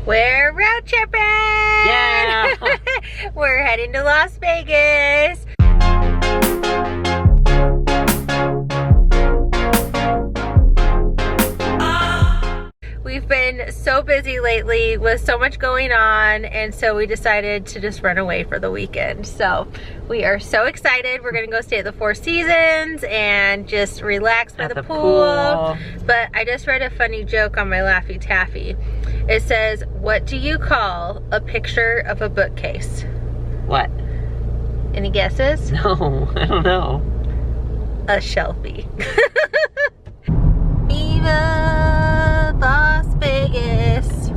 We're road tripping! Yeah! We're heading to Las Vegas. We've been so busy lately with so much going on, and so we decided to just run away for the weekend. So we are so excited. We're gonna go stay at the Four Seasons and just relax by the pool. But I just read a funny joke on my Laffy Taffy. It says, what do you call a picture of a bookcase? What? Any guesses? No, I don't know. A shelfie. Viva Las Vegas.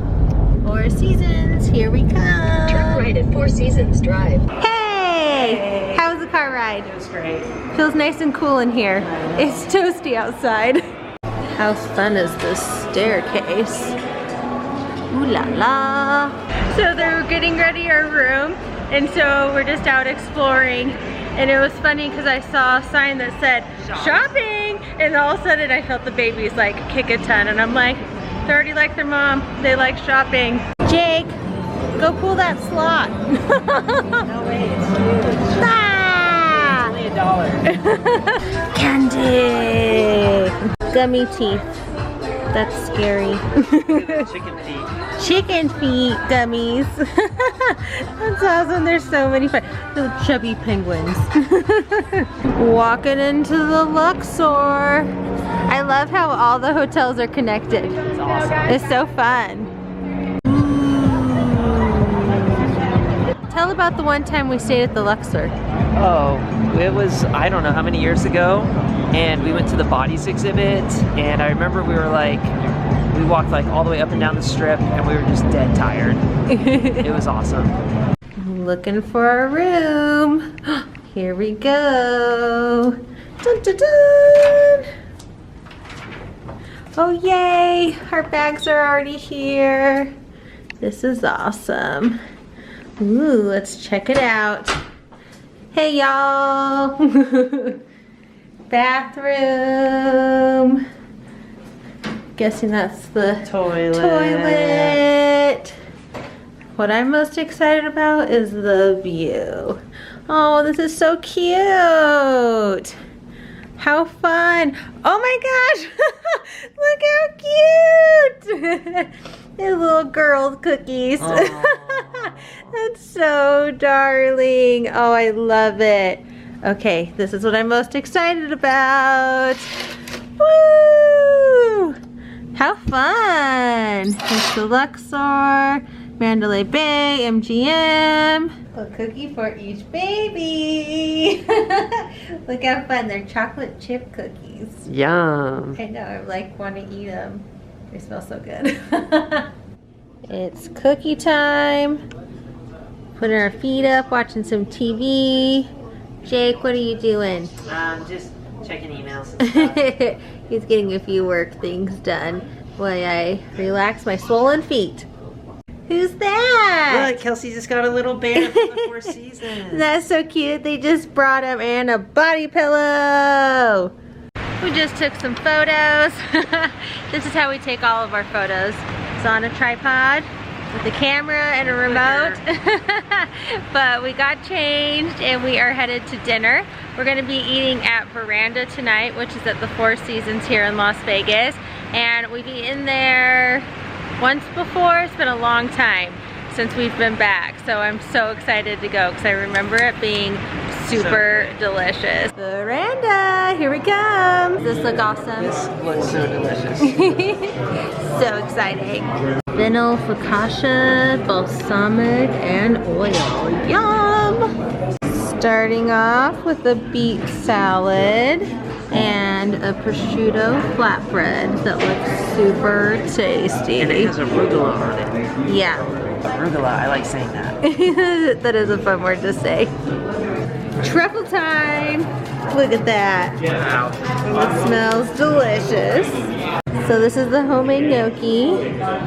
Four Seasons, here we come. Turn right at Four Seasons Drive. Hey! How was the car ride? It was great. Feels nice and cool in here. It's toasty outside. How fun is this staircase? Ooh la la. So they're getting ready our room, and so we're just out exploring. And it was funny because I saw a sign that said shopping, and all of a sudden I felt the babies like kick a ton, and I'm like, they're already like their mom. They like shopping. Jake, go pull that slot. No way, it's huge. Ah! It's only $1. Candy. Gummy teeth. That's scary. Chicken feet. Chicken feet gummies. That's awesome. There's so many fun. Little chubby penguins. Walking into the Luxor. I love how all the hotels are connected. It's awesome. It's so fun. Tell about the one time we stayed at the Luxor. Oh, it was, I don't know how many years ago, and we went to the Bodies exhibit, and I remember we were like, we walked like all the way up and down the strip, and we were just dead tired. It was awesome. Looking for our room. Here we go. Dun, dun, dun. Oh yay, our bags are already here. This is awesome. Ooh, let's check it out. Hey y'all. Bathroom. Guessing that's the toilet. What I'm most excited about is the view. Oh, this is so cute. How fun. Oh my gosh. Look how cute. They're little girl cookies. That's so darling. Oh, I love it. Okay, this is what I'm most excited about. Woo! How fun. It's the Luxor, Mandalay Bay, MGM. A cookie for each baby. Look how fun. They're chocolate chip cookies. Yum. I know, I like want to eat them. They smell so good. It's cookie time. Putting our feet up, watching some TV. Jake, what are you doing? Just checking emails and stuff. He's getting a few work things done while I relax my swollen feet. Who's that? Look, Kelsey just got a little bear from the Four Seasons. That's so cute. They just brought him and a body pillow. We just took some photos. This is how we take all of our photos. It's on a tripod with a camera and a remote. But we got changed and we are headed to dinner. We're gonna be eating at Veranda tonight, which is at the Four Seasons here in Las Vegas. And we've eaten there once before. It's been a long time since we've been back. So I'm so excited to go because I remember it being super delicious. Veranda, here we come. Does this look awesome? This looks so delicious. So exciting. Fennel, focaccia, balsamic, and oil. Yum! Starting off with a beet salad and a prosciutto flatbread that looks super tasty. And it has arugula on it. Yeah. Arugula, I like saying that. That is a fun word to say. Truffle time! Look at that. Wow. It smells delicious. So this is the homemade gnocchi,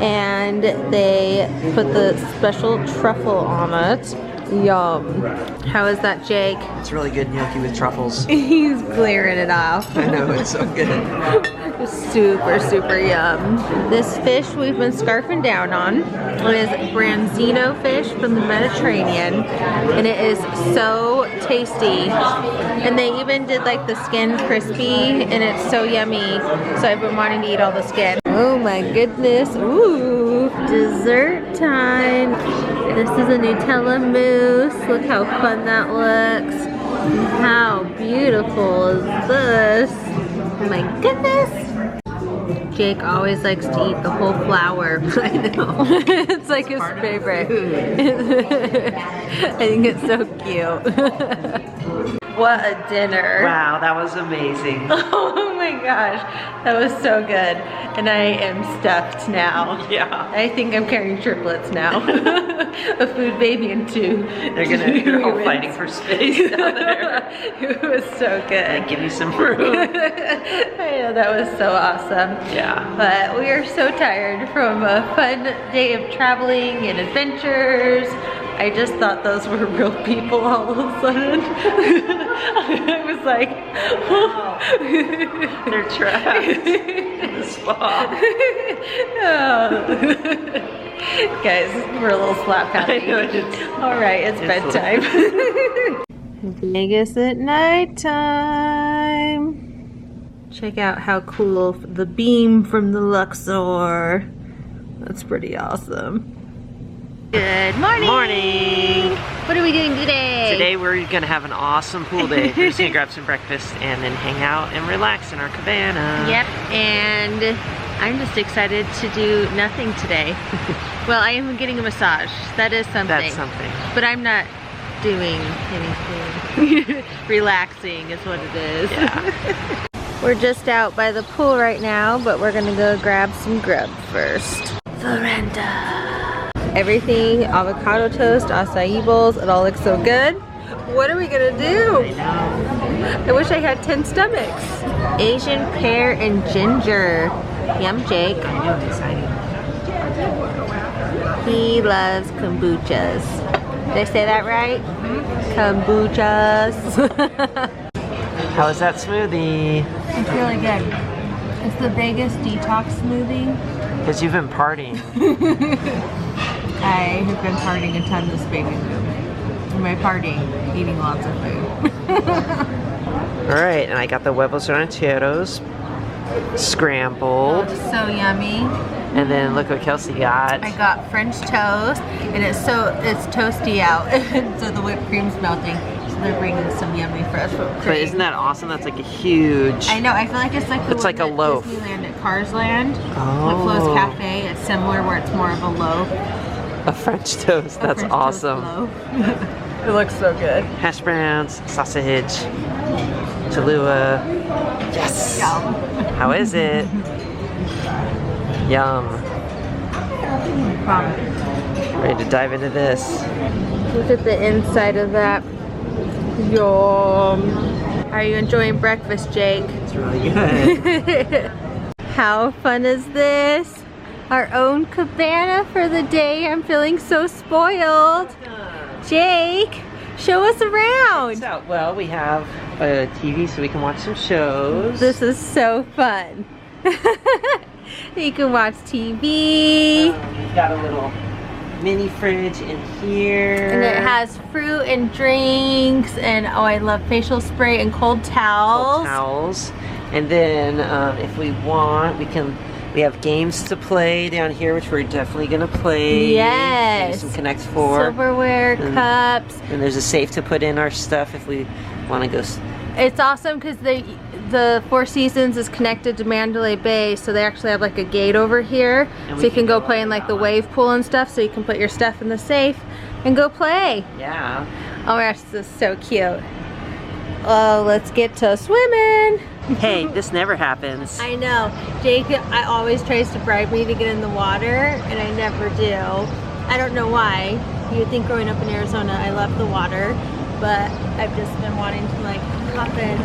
and they put the special truffle on it. Yum. How is that, Jake? It's really good gnocchi with truffles. He's clearing it off. I know, it's so good. It was super, super yum. This fish we've been scarfing down on is branzino fish from the Mediterranean, and it is so tasty. And they even did like the skin crispy, and it's so yummy. So I've been wanting to eat all the skin. Oh my goodness. Ooh, dessert time. This is a Nutella mousse. Look how fun that looks. How beautiful is this? Oh my goodness. Jake always likes to eat the whole flour. I know. It's like his favorite. I think it's so cute. What a dinner. Wow, that was amazing. Oh my gosh, that was so good. And I am stuffed now. Yeah. I think I'm carrying triplets now. A food baby and two. They're all fighting for space down there. It was so good. Give me some room. I know, that was so awesome. Yeah. But we are so tired from a fun day of traveling and adventures. I just thought those were real people all of a sudden. I was like, wow. They're trapped in the spa. Oh. Guys, we're a little slap happy. All right, it's bedtime. Vegas at nighttime. Check out how cool the beam from the Luxor. That's pretty awesome. Good morning. Morning. What are we doing today? Today we're gonna have an awesome pool day. We're just gonna grab some breakfast and then hang out and relax in our cabana. Yep, and I'm just excited to do nothing today. Well, I am getting a massage. That is something. That's something. But I'm not doing anything. Relaxing is what it is. Yeah. We're just out by the pool right now, but we're gonna go grab some grub first. Veranda. Everything, avocado toast, acai bowls, it all looks so good. What are we gonna do? I know. I wish I had 10 stomachs. Asian pear and ginger. Yum, Jake. I know, it's exciting. He loves kombuchas. Did I say that right? Kombuchas. How is that smoothie? It's really good. It's the Vegas detox smoothie. Because you've been partying. I have been partying a ton this babymoon. In my partying, eating lots of food. Alright, and I got the huevos rancheros scrambled. Oh, so yummy. And then look what Kelsey got. I got French toast, and it's toasty out, so the whipped cream's melting. So they're bringing some yummy fresh whipped cream. But isn't that awesome? That's like a huge... I know, I feel like it's like the it's one like a at loaf. Disneyland at Carsland. Oh. Flo's Cafe, it's similar where it's more of a loaf. A French toast, that's French awesome. Toast loaf. It looks so good. Hash browns, sausage, Cholula. Yes! Yum. How is it? Yum. Ready to dive into this. Look at the inside of that. Yum. Are you enjoying breakfast, Jake? It's really good. How fun is this? Our own cabana for the day. I'm feeling so spoiled. Jake, show us around. So, well, we have a TV so we can watch some shows. This is so fun. You can watch TV. We've got a little mini fridge in here. And it has fruit and drinks, and oh, I love facial spray and cold towels. Cold towels. And then if we want, we have games to play down here, which we're definitely gonna play. Yes. Maybe some Connect 4. Silverware, cups. And there's a safe to put in our stuff if we want to go. It's awesome because the Four Seasons is connected to Mandalay Bay, so they actually have like a gate over here, so you can go play in like the wave pool and stuff, so you can put your stuff in the safe and go play. Yeah. Oh my gosh, this is so cute. Oh, let's get to swimming. Hey, this never happens. I know. Jake always tries to bribe me to get in the water, and I never do. I don't know why. You would think growing up in Arizona I love the water, but I've just been wanting to like hop in.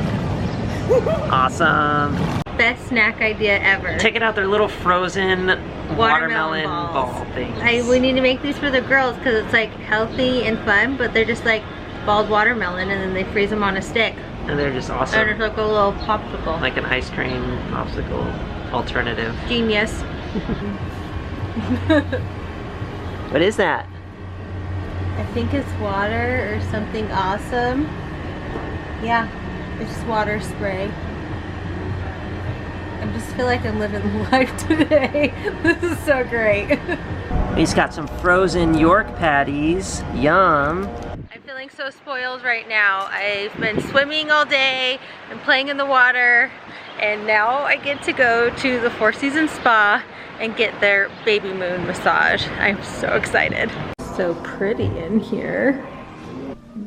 Awesome. Best snack idea ever. Checking out their little frozen watermelon ball things. We need to make these for the girls because it's like healthy and fun, but they're just like balled watermelon and then they freeze them on a stick. And they're just awesome. And it's like a little popsicle. Like an ice cream popsicle alternative. Genius. What is that? I think it's water or something awesome. Yeah, it's just water spray. I just feel like I'm living life today. This is so great. He's got some frozen York patties. Yum. I'm feeling so spoiled right now. I've been swimming all day and playing in the water, and now I get to go to the Four Seasons Spa and get their Babymoon Massage. I'm so excited. So pretty in here.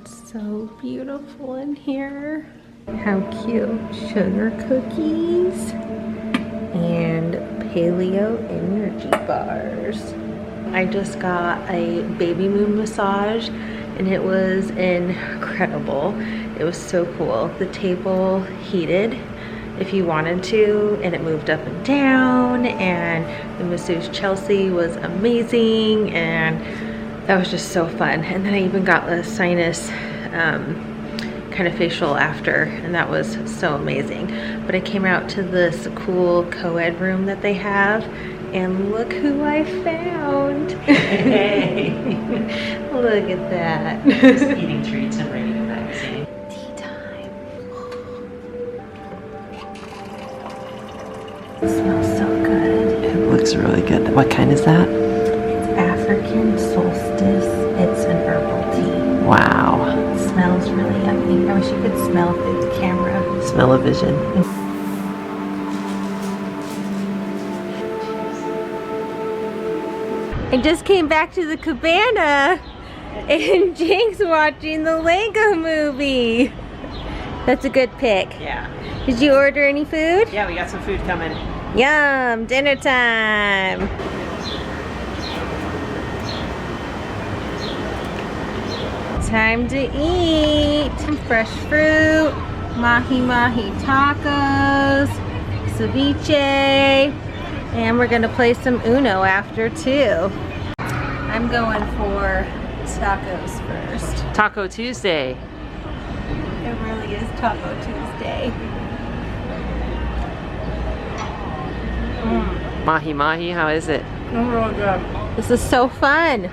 It's so beautiful in here. How cute. Sugar cookies and paleo energy bars. I just got a Babymoon massage and it was incredible. It was so cool. The table heated if you wanted to, and it moved up and down, and the masseuse Chelsea was amazing, and that was just so fun. And then I even got a sinus kind of facial after, and that was so amazing. But I came out to this cool co-ed room that they have, and look who I found. Hey. Look at that. Just eating treats and reading a magazine. Tea time. It smells so good. It looks really good. What kind is that? It's African solstice. It's an herbal tea. Wow. It smells really yummy. I wish you could smell through the camera. Smell-o-vision. I just came back to the cabana and Jake's watching the Lego movie. That's a good pick. Yeah. Did you order any food? Yeah, we got some food coming. Yum, dinner time. Time to eat. Some fresh fruit, mahi-mahi tacos, ceviche, and we're gonna play some Uno after too. I'm going for tacos first. Taco Tuesday. It really is Taco Tuesday. Mahi mahi, how is it? Really good. This is so fun.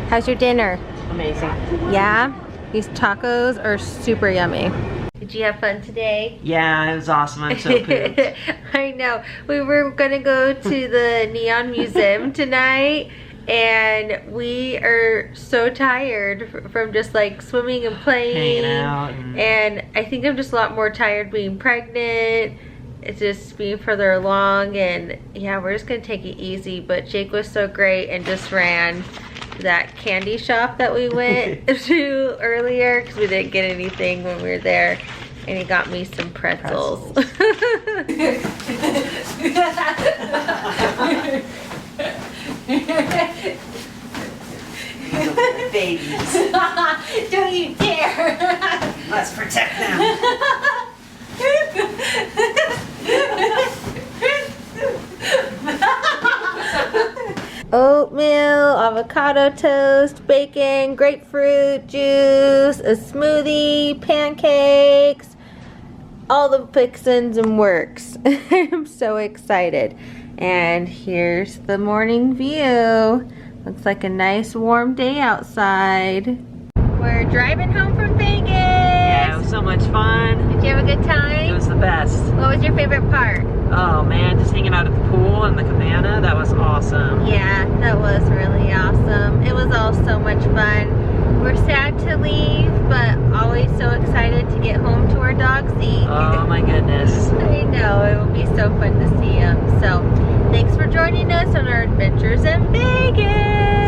How's your dinner? Amazing. Yeah? These tacos are super yummy. Did you have fun today? Yeah, it was awesome. I'm so pooped. I know. We were gonna go to the Neon Museum tonight, and we are so tired from just like swimming and playing. Hanging out. And I think I'm just a lot more tired being pregnant. It's just being further along, and yeah, we're just gonna take it easy. But Jake was so great and just ran to that candy shop that we went to earlier because we didn't get anything when we were there, and he got me some pretzels. Babies. Don't you dare! Let's protect them. Oatmeal, avocado toast, bacon, grapefruit juice, a smoothie, pancakes, all the fixins and works. I'm so excited. And here's the morning view. Looks like a nice warm day outside. We're driving home from Vegas. Yeah, it was so much fun. Did you have a good It time? was the best. What was your favorite part? Oh man, just hanging out at the pool and the cabana, that was awesome. Yeah, that was really awesome. It was all so much fun. We're sad to leave, but always so excited to get home to our dog Zeke. Oh my goodness. I know, it will be so fun to see him. So, thanks for joining us on our adventures in Vegas.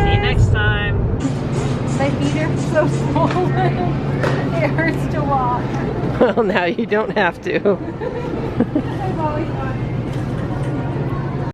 See you next time. My feet are so swollen. It hurts to walk. Well, now you don't have to.